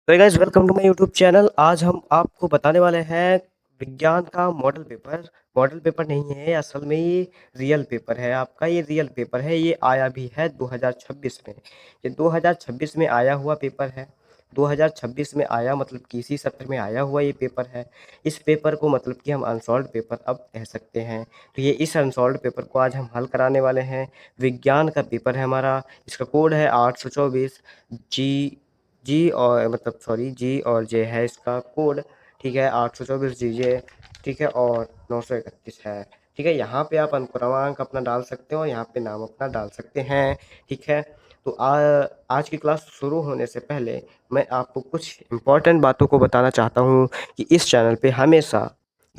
तो guys welcome to my YouTube channel. आज हम आपको बताने वाले हैं विज्ञान का मॉडल पेपर नहीं है असल में, ये रियल पेपर है आपका। ये रियल पेपर है, ये आया भी है 2026 में। ये 2026 में आया हुआ पेपर है। 2026 में आया मतलब कि इसी सत्र में आया हुआ ये पेपर है। इस पेपर को मतलब कि हम अनसॉल्व्ड पेपर अब कह सकते हैं। तो ये इस अनसॉल्व्ड पेपर को आज हम हल कराने वाले हैं। विज्ञान का पेपर है हमारा। इसका कोड है 824 जी। जी और जे है इसका कोड। ठीक है, 824 GJ। ठीक है, और 931 है। ठीक है, यहाँ पे आप अनुक्रमांक अपना डाल सकते हो, यहाँ पे नाम अपना डाल सकते हैं। ठीक है, तो आज की क्लास शुरू होने से पहले मैं आपको कुछ इम्पोर्टेंट बातों को बताना चाहता हूँ कि इस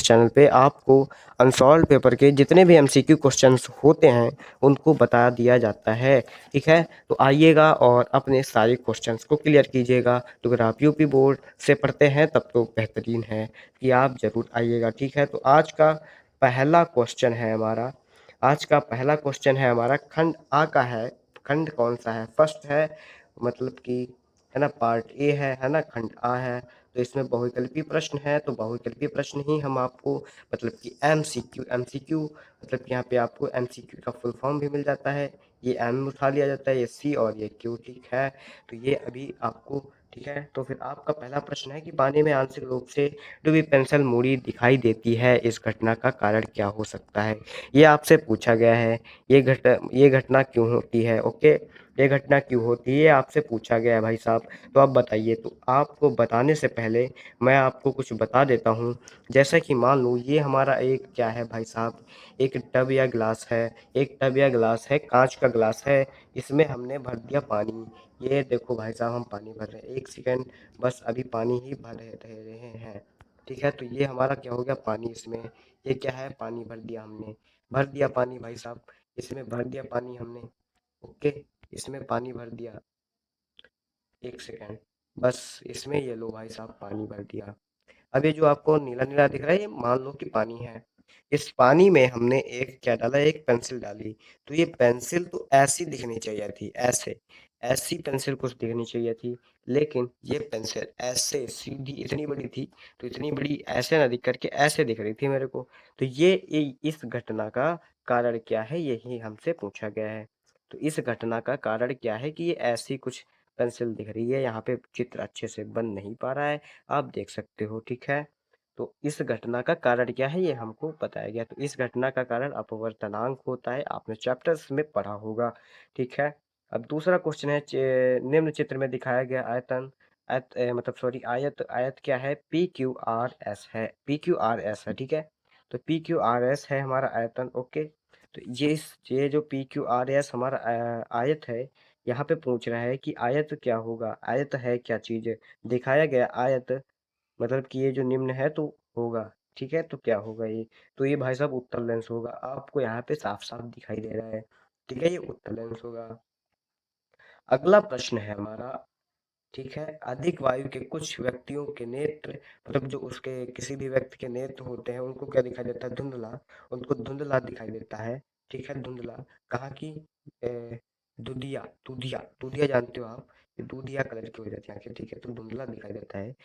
चैनल पे आपको अनसॉल्व पेपर के जितने भी MCQ क्वेश्चंस होते हैं उनको बता दिया जाता है। ठीक है, तो आइएगा और अपने सारे क्वेश्चंस को क्लियर कीजिएगा। तो अगर आप यूपी बोर्ड से पढ़ते हैं तब तो बेहतरीन है कि आप ज़रूर आइएगा। ठीक है, तो आज का पहला क्वेश्चन है हमारा खंड आ का है। खंड कौन सा है? फर्स्ट है, मतलब कि है ना, पार्ट ए है ना, खंड आ है। तो इसमें बहुविकल्पी प्रश्न है, तो बहुविकल्पी प्रश्न ही हम आपको मतलब कि एमसीक्यू मतलब कि यहाँ पे आपको एमसीक्यू का फुल फॉर्म भी मिल जाता है। ये एम उठा लिया जाता है, ये सी और ये क्यू। ठीक है, तो ये अभी आपको ठीक है। तो फिर आपका पहला प्रश्न है कि पानी में आंशिक रूप से डूबी पेंसिल मुड़ी दिखाई देती है, इस घटना का कारण क्या हो सकता है? ये आपसे पूछा गया है। ये घटना क्यों होती है? ओके, ये घटना क्यों होती है आपसे पूछा गया है भाई साहब। तो आप बताइए। तो आपको बताने से पहले मैं आपको कुछ बता देता हूँ। जैसा कि मान लो ये हमारा एक क्या है भाई साहब, एक टब या गिलास है। एक टब या गिलास है, कांच का गिलास है। इसमें हमने भर दिया पानी। ये देखो भाई साहब, हम पानी भर रहे हैं। एक सेकेंड, बस अभी पानी ही भर रहे हैं। ठीक है, तो ये हमारा क्या हो गया, पानी। इसमें ये क्या है, पानी भर दिया हमने। भर दिया पानी भाई साहब, इसमें भर दिया पानी हमने। ओके, इसमें पानी भर दिया। एक सेकेंड, बस इसमें ये लो भाई साहब, पानी भर दिया। अब ये जो आपको नीला नीला दिख रहा है, ये मान लो कि पानी है। इस पानी में हमने एक क्या डाला, एक पेंसिल डाली। तो ये पेंसिल तो ऐसी दिखनी चाहिए थी, ऐसे ऐसी पेंसिल कुछ दिखनी चाहिए थी। लेकिन ये पेंसिल ऐसे सीधी इतनी बड़ी थी। तो इतनी बड़ी ऐसे ना दिख करके ऐसे दिख रही थी मेरे को। तो ये इस घटना का कारण क्या है, यही हमसे पूछा गया है। तो इस घटना का कारण क्या है कि ये ऐसी कुछ पेंसिल दिख रही है। यहाँ पे चित्र अच्छे से बन नहीं पा रहा है, आप देख सकते हो। ठीक है, तो इस घटना का कारण क्या है ये हमको बताया गया। तो इस घटना का कारण अपवर्तनांक होता है, आपने चैप्टर्स में पढ़ा होगा। ठीक है, अब दूसरा क्वेश्चन है, निम्न चित्र में दिखाया गया आयतन मतलब सॉरी, आयत आयत क्या है, PQRS है। PQRS है, ठीक है। तो PQRS है हमारा आयतन। ओके, तो ये जो PQRS हमारा आयत है, यहाँ पे पूछ रहा है कि आयत क्या होगा। आयत है क्या चीज? दिखाया गया आयत मतलब कि ये जो निम्न है तो होगा। ठीक है, तो क्या होगा ये? तो ये भाई साहब उत्तल लेंस होगा, आपको यहाँ पे साफ साफ दिखाई दे रहा है। ठीक है, ये उत्तल लेंस होगा। अगला प्रश्न है हमारा, ठीक है, अधिक वायु के कुछ व्यक्तियों के नेत्र मतलब जो उसके किसी भी व्यक्ति के नेत्र होते हैं उनको क्या दिखाई देता है, धुंधला। उनको धुंधला दिखाई देता है। ठीक है, धुंधला। कहाँ की? दुधिया दुधिया दुधिया जानते हो आप, ये दूधिया कलर की हो जाती है आंखें। ठीक है, तो धुंधला दिखाई देता है।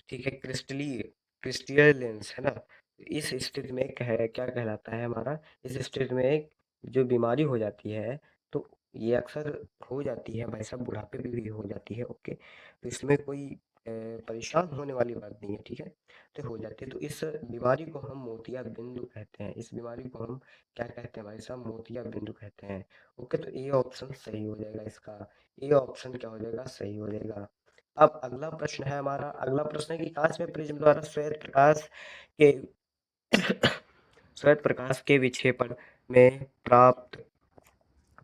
ठीक है, क्रिस्टलीय लेंस है ना। इस स्थिति में क्या कहलाता है हमारा, इस स्थिति में एक जो बीमारी हो जाती है, तो ये अक्सर हो जाती है भाई साहब, बुढ़ापे में भी हो जाती है। ओके, तो इसमें कोई परेशान होने वाली बात नहीं है। ठीक है, तो हो जाती है। तो इस बीमारी को हम मोतिया बिंदु कहते हैं। इस बीमारी को हम क्या कहते हैं भाई साहब, मोतिया बिंदु कहते हैं। ओके, तो ए ऑप्शन सही हो जाएगा इसका। ए ऑप्शन क्या हो जाएगा, सही हो जाएगा। अब अगला प्रश्न है हमारा, अगला प्रश्न है कि कांच में प्रिज्म द्वारा के श्वेत प्रकाश के विक्षेपण में प्राप्त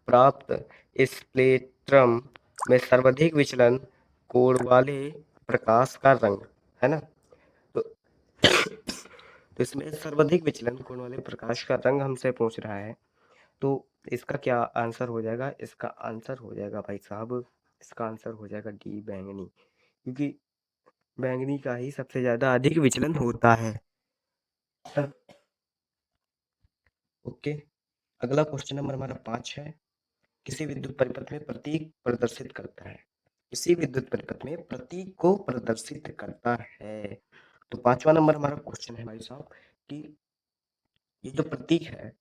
प्राप्त स्पेक्ट्रम में सर्वाधिक विचलन कोण वाले प्रकाश का रंग है ना। तो तो इसमें सर्वाधिक विचलन कोण वाले प्रकाश का रंग हमसे पूछ रहा है। तो इसका क्या आंसर हो जाएगा? इसका आंसर हो जाएगा भाई साहब, इसका आंसर हो जाएगा डी, बैंगनी। क्योंकि बैंगनी का ही सबसे ज्यादा अधिक विचलन होता है। ओके, अगला क्वेश्चन नंबर हमारा 5 है। किसी विद्युत परिपथ में प्रतीक प्रदर्शित करता है। किसी विद्युत परिपथ में प्रतीक को प्रदर्शित करता है। तो 5वां नंबर हमारा क्वेश्चन है भाई साहब कि ये जो प्रतीक है,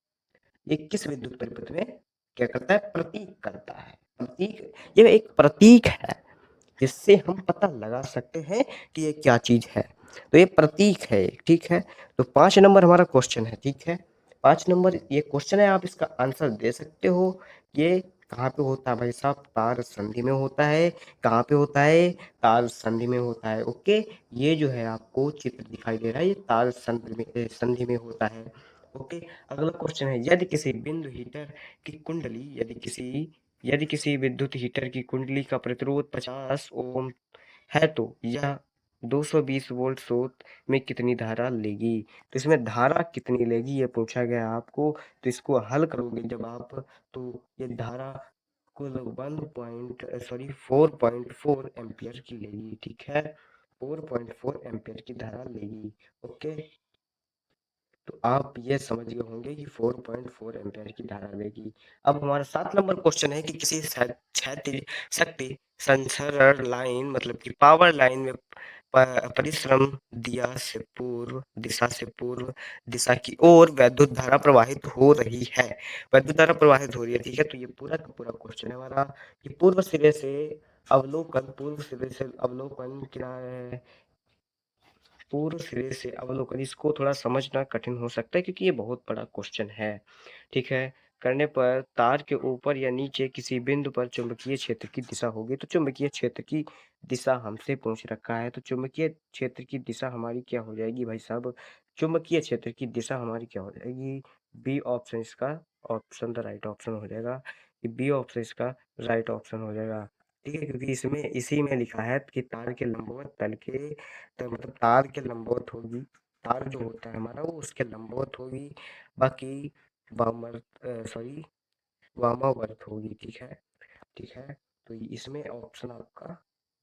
ये किस विद्युत परिपथ में क्या करता है? प्रतीक करता है। प्रतीक, ये एक प्रतीक है जिससे हम पता लगा सकते हैं कि ये क्या चीज़ है। तो ये प्रतीक है, ठीक है? तो 5 नंबर हमारा क्वेश्चन है, ठीक है? 5 नंबर ये क्वेश्चन है, आप इसका आंसर दे सकते हो। ये कहाँ पे होता है भाई साहब? तार संधि में होता है। कहाँ पे होता है? तार संधि में होता है, ओके? ये जो है आपको चित्र दिखाई दे रहा है, ये तार संधि में होता है, ओके? अगला क्वेश्चन है, यदि किसी बिंदु हीटर की कुंडली यदि किसी विद्युत हीटर की कुंडली का प्रतिरोध 50 ओम है तो यह 220 वोल्ट स्रोत में कितनी धारा लेगी? तो इसमें धारा कितनी लेगी ये पूछा गया आपको। तो इसको हल करोगे जब आप, तो ये धारा कुल 4.4 एम्पियर की लेगी, ठीक है? 4.4 एम्पियर की धारा लेगी, ओके? तो आप ये समझ गए होंगे कि 4.4 एम्पियर की धारा लेगी। अब हमारा 7 नंबर क्वेश्चन है कि किसी क्षैतिज शक्ति संचरण लाइन मतलब कि पावर लाइन में परिश्रम से पूर्व दिशा की ओर वैद्युत धारा प्रवाहित हो रही है। वैद्युत धारा प्रवाहित हो रही है, ठीक है? तो ये पूरा का पूरा क्वेश्चन है हमारा कि पूर्व सिरे से अवलोकन क्या है? पूर्व सिरे से अवलोकन, इसको थोड़ा समझना कठिन हो सकता है क्योंकि ये बहुत बड़ा क्वेश्चन है, ठीक है? करने पर तार के ऊपर या नीचे किसी बिंदु पर चुंबकीय क्षेत्र की दिशा होगी। तो चुंबकीय क्षेत्र की दिशा हमसे पूछ रखा है, तो चुंबकीय क्षेत्र की दिशा हमारी क्या हो जाएगी भाई साहब? चुंबकीय क्षेत्र की दिशा हमारी क्या हो जाएगी? बी ऑप्शन इसका ऑप्शन द राइट ऑप्शन हो जाएगा। बी ऑप्शन इसका राइट ऑप्शन हो जाएगा, ठीक है? क्योंकि इसमें इसी में लिखा है कि तार के लंबवत तल के, तो मतलब तार के लंबवत होगी। तार जो होता है हमारा वो उसके लंबवत होगी, बाकी वामावर्त होगी, ठीक है? ठीक है? तो इसमें ऑप्शन आपका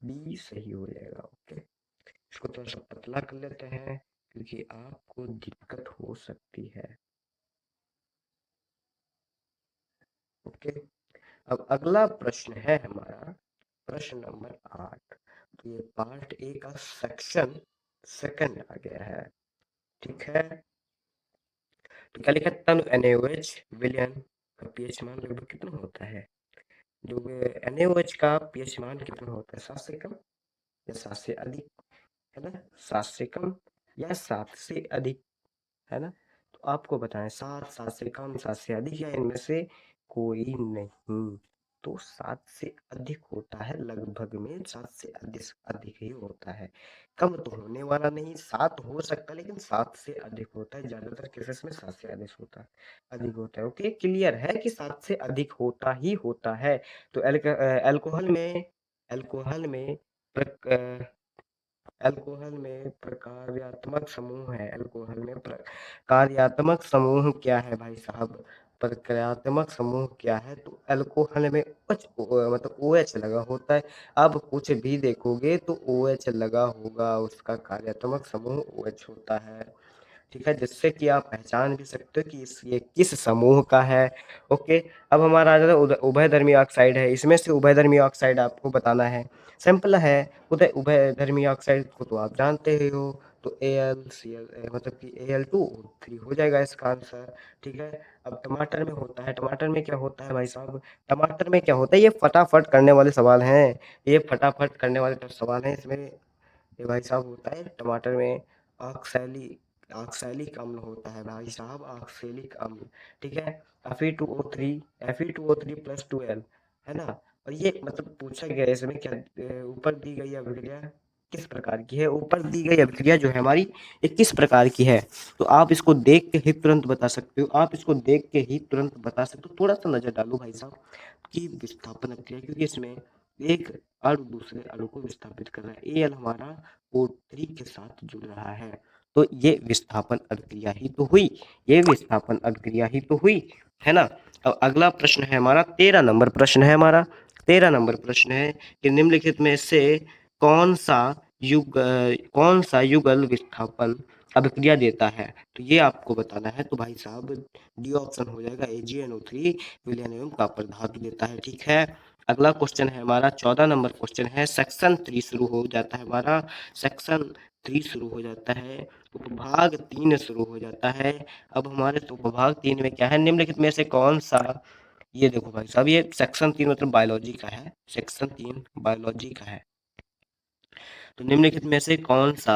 बी सही हो जाएगा, ओके? इसको थोड़ा सा पतला कर लेते हैं क्योंकि आपको दिक्कत हो सकती है, ओके? अब अगला प्रश्न है हमारा प्रश्न नंबर 8। तो ये पार्ट ए का सेक्शन सेकंड आ गया है, ठीक है? तो क्या लिखा है? तनु NaOH विलयन का पीएच मान लगभग कितना होता है? जो NaOH का पीएच मान कितना होता है? 7 से कम या 7 से अधिक, है ना? 7 से कम या 7 से अधिक, है ना? तो आपको बताएं 7, 7 से कम, 7 से अधिक या इनमें से कोई नहीं। तो 7 से अधिक होता है, लगभग में 7 से अधिक अधिक ही होता है। कम तो होने वाला नहीं, 7 हो सकता है लेकिन 7 से अधिक होता है। ज्यादातर केसेस में 7 से अधिक होता है, अधिक होता है, ओके? क्लियर है कि 7 से अधिक होता ही होता है। तो अल्कोहल में अल्कोहल में प्रकार्यात्मक समूह है। अल्कोहल में प्रकार्यात्मक समूह क्या है भाई साहब? प्रकार्यात्मक समूह क्या है? तो अल्कोहल में मतलब OH लगा होता है। अब कुछ भी देखोगे तो OH लगा होगा, उसका कार्यात्मक समूह OH होता है, ठीक है? जिससे कि आप पहचान भी सकते हो कि ये किस समूह का है, ओके? अब हमारा आ जाता है उभयधर्मी ऑक्साइड है। इसमें से उभयधर्मी ऑक्साइड आपको बताना है, सिंपल है। उभयधर्मी ऑक्साइड को तो आप जानते ही हो। तो AlCl मतलब कि Al2O3 हो जाएगा इसका आंसर, ठीक है? अब टमाटर में होता है, टमाटर में क्या होता है भाई साहब? टमाटर में क्या होता है? ये फटाफट करने वाले सवाल हैं, ये फटाफट करने वाले सवाल हैं। इसमें ये भाई साहब होता है टमाटर में ऑक्सैली ऑक्सैलिक अम्ल होता है भाई साहब, ऑक्सैलिक अम्ल, ठीक है? Fe2O3 Fe2O3 प्लस 2L, है ना? और ये मतलब पूछा गया है इसमें क्या, ऊपर दी गई अभिक्रिया किस प्रकार की है? ऊपर दी गई अभिक्रिया जो है हमारी, ये किस प्रकार की है? तो आप इसको देख के ही तुरंत बता सकते हो, आप इसको देख के ही तुरंत बता सकते हो। थोड़ा सा नजर डालो भाई साहब की विस्थापन अभिक्रिया, क्योंकि इसमें एक अणु दूसरे अणु को विस्थापित कर रहा है। Al हमारा O3 के साथ जुड़ रहा है, तो ये विस्थापन अभिक्रिया ही तो हुई, ये विस्थापन अभिक्रिया ही तो हुई, है ना? अब अगला प्रश्न है हमारा 13 नंबर प्रश्न है हमारा 13 नंबर प्रश्न है कि निम्नलिखित में से कौन सा कौन सा युगल विस्थापन अभिक्रिया देता है? तो ये आपको बताना है। तो भाई साहब डी ऑप्शन हो जाएगा, AgNO3 विलयन एवं कॉपर धातु देता है, ठीक है? अगला क्वेश्चन है हमारा 14 नंबर क्वेश्चन है, सेक्शन 3 शुरू हो जाता है हमारा, सेक्शन 3 शुरू हो जाता है, उपभाग 3 शुरू हो जाता है। अब हमारे तो उपभाग 3 में क्या है, निम्नलिखित में से कौन सा, ये देखो भाई साहब, ये सेक्शन 3 मतलब बायोलॉजी का है, सेक्शन 3 बायोलॉजी का है। तो निम्नलिखित में से कौन सा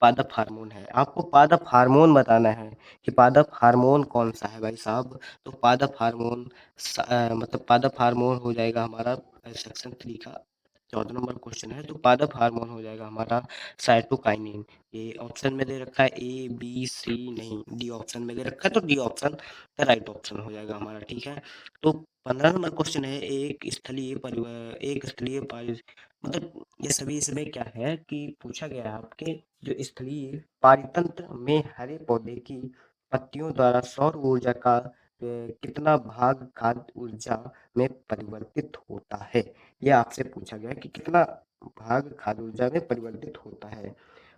पादप हार्मोन है, आपको पादप हार्मोन बताना है कि पादप हार्मोन कौन सा है भाई साहब। तो पादप हार्मोन मतलब पादप हार्मोन हो जाएगा हमारा सेक्शन 3 का 14 नंबर क्वेश्चन है। तो पादप हार्मोन हो जाएगा हमारा साइटोकाइनिन। ये ऑप्शन में दे रखा है ए बी सी, नहीं डी ऑप्शन में दे रखा है, तो D option the right option हो जाएगा हमारा, ठीक है। तो 15 नंबर क्वेश्चन है, एक स्थलीय मतलब ये सभी इसमें क्या है कि पूछा गया है आपके जो स्थलीय पारितंत्र में हरे पौधे की पत्तियों द्वारा सौर ऊर्जा का कितना भाग खाद्य ऊर्जा में परिवर्तित होता है। यह आपसे पूछा गया है कि कितना भाग खाद्य ऊर्जा में परिवर्तित होता है।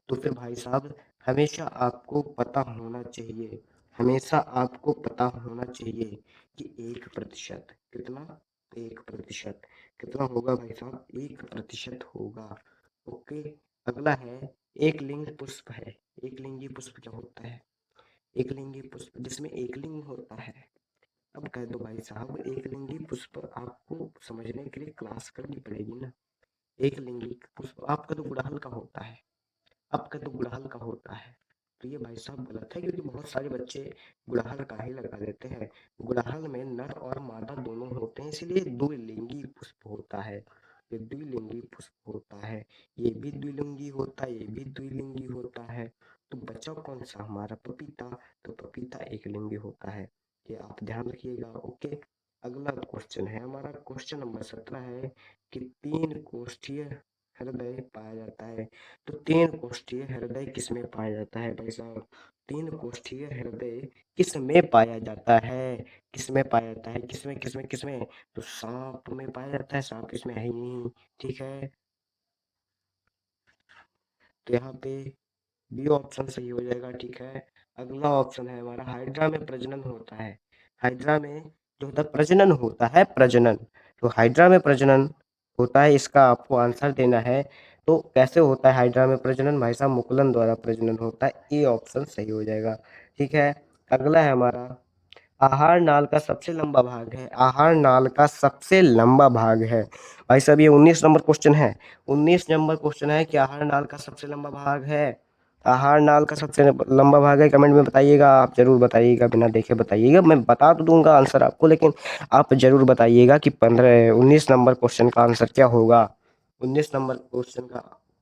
तो फिर भाई साहब हमेशा आपको पता होना चाहिए, हमेशा आपको पता होना चाहिए कि 1%, कितना, 1%, कितना होगा भाई साहब, 1% होगा। ओके। अगला है एक लिंग पुष्प है, एक लिंगी पुष्प क्या होता है, एक लिंगी पुष्प जिसमें एक लिंग होता है। अब कह दो भाई साहब एक लिंगी पुष्प आपको समझने के लिए क्लास करनी पड़ेगी ना। एक लिंगी पुष्प आपका तो गुड़हल का होता है, आपका तो गुड़हल का होता है। तो ये भाई साहब गलत है, क्योंकि बहुत सारे बच्चे गुड़हल का ही लगा देते हैं। गुड़हल में नर और मादा दोनों होते हैं, इसलिए द्विलिंगी पुष्प होता है, ये द्विलिंगी पुष्प होता है। ये भी द्विलिंगी होता है, ये भी द्विलिंगी होता है। तो बचा कौन सा हमारा, पपीता। तो पपीता एक लिंगी होता है, ये आप ध्यान रखिएगा। ओके। अगला क्वेश्चन है हमारा, क्वेश्चन नंबर 17 है कि तीन कोष्ठीय हृदय पाया जाता है। तो तीन कोष्ठीय हृदय किसमें पाया जाता है भाई साहब, तीन कोष्ठीय हृदय किसमें पाया जाता है, किसमें पाया जाता है, किसमें किसमें किसमें, तो सांप में पाया जाता है, सांप इसमें है ही नहीं, ठीक है। तो यहाँ पे बी ऑप्शन सही हो जाएगा, ठीक है। अगला ऑप्शन है हमारा, हाइड्रा में प्रजनन होता है, हाइड्रा में जो होता है प्रजनन होता है, प्रजनन, तो हाइड्रा में प्रजनन होता है, इसका आपको आंसर देना है। तो कैसे होता है हाइड्रा में प्रजनन भाई साहब, मुकुलन द्वारा प्रजनन होता है, ए ऑप्शन सही हो जाएगा, ठीक है। अगला है हमारा, आहार नाल का सबसे लंबा भाग है, आहार नाल का सबसे लंबा भाग है भाई साहब, ये 19 नंबर क्वेश्चन है, 19 नंबर क्वेश्चन है कि आहार नाल का सबसे लंबा भाग है, आहार नाल का सबसे लंबा भाग है, कमेंट में बताइएगा, आप जरूर बताइएगा, बिना देखे बताइएगा, मैं बता तो दूंगा आंसर आपको, लेकिन आप जरूर बताइएगा कि 19 नंबर क्वेश्चन का आंसर क्या होगा। 19 नंबर क्वेश्चन का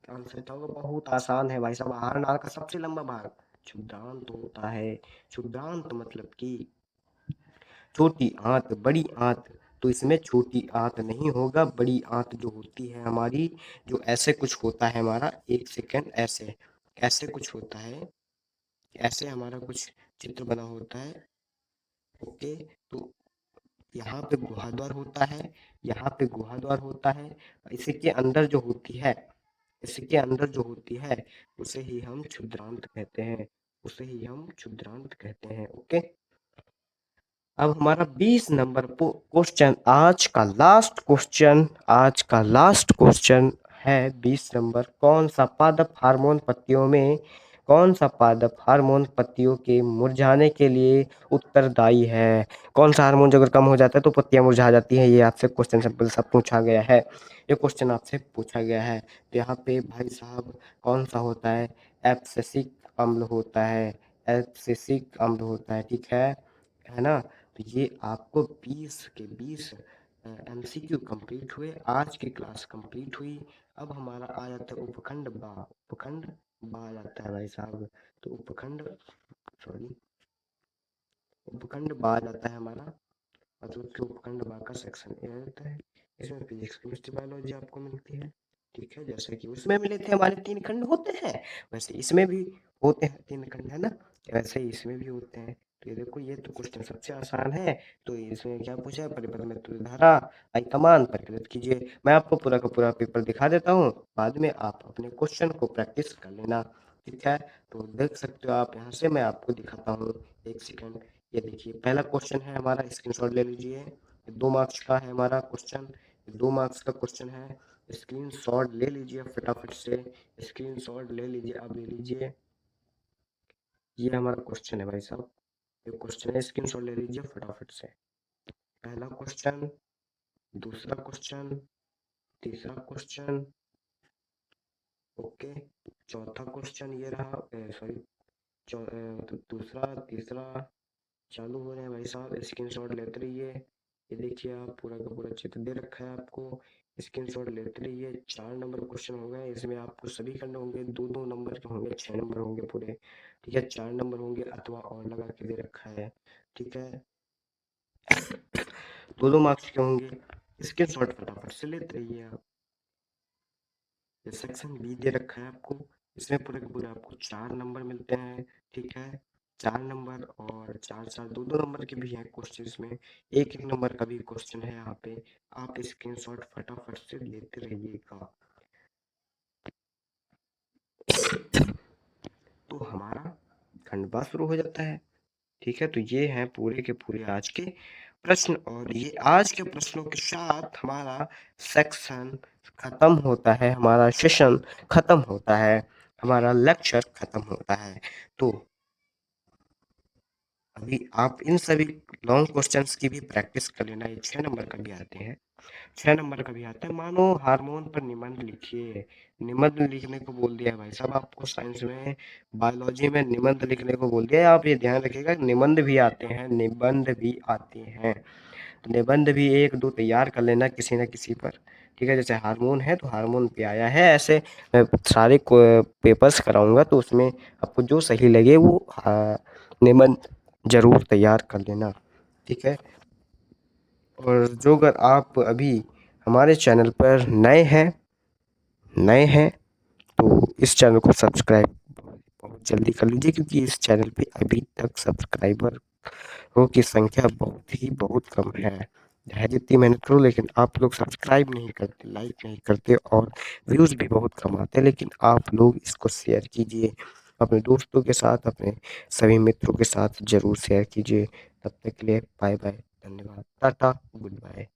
आंसर क्या होगा, बहुत आसान है भाई साहब, आहार नाल का सबसे लंबा भाग क्षुद्रांत होता है। क्षुद्रांत मतलब कि छोटी आंत, बड़ी आंत, तो इसमें छोटी आंत नहीं होगा, बड़ी आंत जो होती है हमारी, जो ऐसे कुछ होता है हमारा, एक सेकंड, ऐसे ऐसे कुछ होता है, ऐसे हमारा कुछ चित्र बना होता है। ओके। तो यहाँ पे गुहाद्वार होता है, यहाँ पे गुहाद्वार होता है, इसके अंदर जो होती है, इसके अंदर जो होती है उसे ही हम क्षुद्रांत कहते हैं, उसे ही हम क्षुद्रांत कहते हैं। ओके। अब हमारा 20 नंबर क्वेश्चन, आज का लास्ट क्वेश्चन, आज का लास्ट क्वेश्चन है 20 नंबर, कौन सा पादप हार्मोन पत्तियों में, कौन सा पादप हार्मोन पत्तियों के मुरझाने के लिए उत्तरदायी है, कौन सा हार्मोन अगर कम हो जाता है तो पत्तियां मुरझा जाती हैं, ये आपसे क्वेश्चन सिंपल सा पूछा गया है, ये क्वेश्चन आपसे पूछा गया है। तो यहाँ पे भाई साहब कौन सा होता है, एब्सिसिक अम्ल होता है, एब्सिसिक अम्ल होता है, ठीक है ना। तो ये आपको 20 के 20 एमसीक्यू कंप्लीट हुए, आज की क्लास कंप्लीट हुई। अब हमारा आ जाता है उपखंड बा, उपखंड बा आ जाता है भाई साहब। तो उपखंड, सॉरी, उपखंड बा आ जाता है हमारा, मतलब कि उपखंड बा का सेक्शन ए रहता है, इसमें फिजिक्स केमिस्ट्री बायोलॉजी आपको मिलती है, ठीक है। जैसे कि उसमें मिले थे हमारे 3 खंड होते हैं, वैसे इसमें भी होते हैं 3 खंड, है ना, वैसे ही इसमें भी होते हैं। तो ये देखो, ये तो क्वेश्चन सबसे आसान है। तो इसमें क्या पूछा है, परिपथ में तुल्यधारा आयतमान परिकलित कीजिए। मैं आपको पूरा का पूरा पेपर दिखा देता हूँ, बाद में आप अपने क्वेश्चन को प्रैक्टिस कर लेना, ठीक है। तो देख सकते हो आप, यहाँ से मैं आपको दिखाता हूँ, एक सेकंड। ये देखिए पहला क्वेश्चन है हमारा, स्क्रीनशॉट ले लीजिए, 2 मार्क्स का है हमारा क्वेश्चन, 2 मार्क्स का क्वेश्चन है। स्क्रीनशॉट ले लीजिए फटाफट से, स्क्रीनशॉट ले लीजिए, आप ले लीजिए। ये हमारा क्वेश्चन है भाई साहब, ये क्वेश्चन है, स्क्रीनशॉट ले लीजिए फटाफट से। पहला क्वेश्चन, दूसरा क्वेश्चन, तीसरा क्वेश्चन, ओके, चौथा क्वेश्चन ये रहा, सॉरी, दूसरा, तीसरा, चालू हो रहे हैं भाई साहब, स्क्रीनशॉट लेते रहिए। ये देखिए आप पूरा का पूरा चित्र दे रखा है आपको, स्क्रीनशॉट लेते रहिए। 4 नंबर क्वेश्चन हो गए, इसमें आपको सभी खंड होंगे, 2-2 नंबर के होंगे, 6 नंबर होंगे पूरे, ठीक है। 4 नंबर होंगे अथवा और लगा के दे रखा है, ठीक है। 2-2 मार्क्स के होंगे, स्क्रीनशॉट फटाफट से लेते रहिए आप। ये सेक्शन बी दे रखा है आपको, इसमें पूरे के पूरे आपको 4 नंबर मिलते हैं, ठीक है। 4 नंबर और 4-4 2-2 नंबर के भी हैं क्वेश्चन, इसमें 1-1 नंबर का भी क्वेश्चन है यहाँ पे। आप स्क्रीनशॉट फटाफट से लेते रहिएगा। तो हमारा खंडवा शुरू हो जाता है, ठीक है। तो ये हैं पूरे के पूरे आज के प्रश्न, और ये आज के प्रश्नों के साथ हमारा सेक्शन खत्म होता है, हमारा सेशन खत्म होता है, हमारा लेक्चर खत्म होता है। तो अभी आप इन सभी लॉन्ग क्वेश्चंस की भी प्रैक्टिस कर लेना। ये 6 नंबर का भी आते हैं, 6 नंबर का भी आता है। मानो हार्मोन पर निबंध लिखिए, निबंध लिखने को बोल दिया है भाई साहब आपको साइंस में, बायोलॉजी में निबंध लिखने को बोल दिया है। आप ये ध्यान रखिएगा, निबंध भी आते हैं, निबंध भी आते हैं। तो निबंध भी 1-2 तैयार कर लेना किसी न किसी पर, ठीक है। जैसे हार्मोन है तो हार्मोन पे आया है, ऐसे मैं सारे पेपर्स कराऊंगा, तो उसमें आपको जो सही लगे वो निबंध जरूर तैयार कर लेना, ठीक है। और जो अगर आप अभी हमारे चैनल पर नए हैं तो इस चैनल को सब्सक्राइब बहुत जल्दी कर लीजिए, क्योंकि इस चैनल पे अभी तक सब्सक्राइबरों की संख्या बहुत कम है। चाहे जितनी मेहनत करो, लेकिन आप लोग सब्सक्राइब नहीं करते, लाइक नहीं करते, और व्यूज़ भी बहुत कम आते हैं। लेकिन आप लोग इसको शेयर कीजिए अपने दोस्तों के साथ, अपने सभी मित्रों के साथ ज़रूर शेयर कीजिए। तब तक के लिए बाय बाय, धन्यवाद, टाटा, गुड बाय।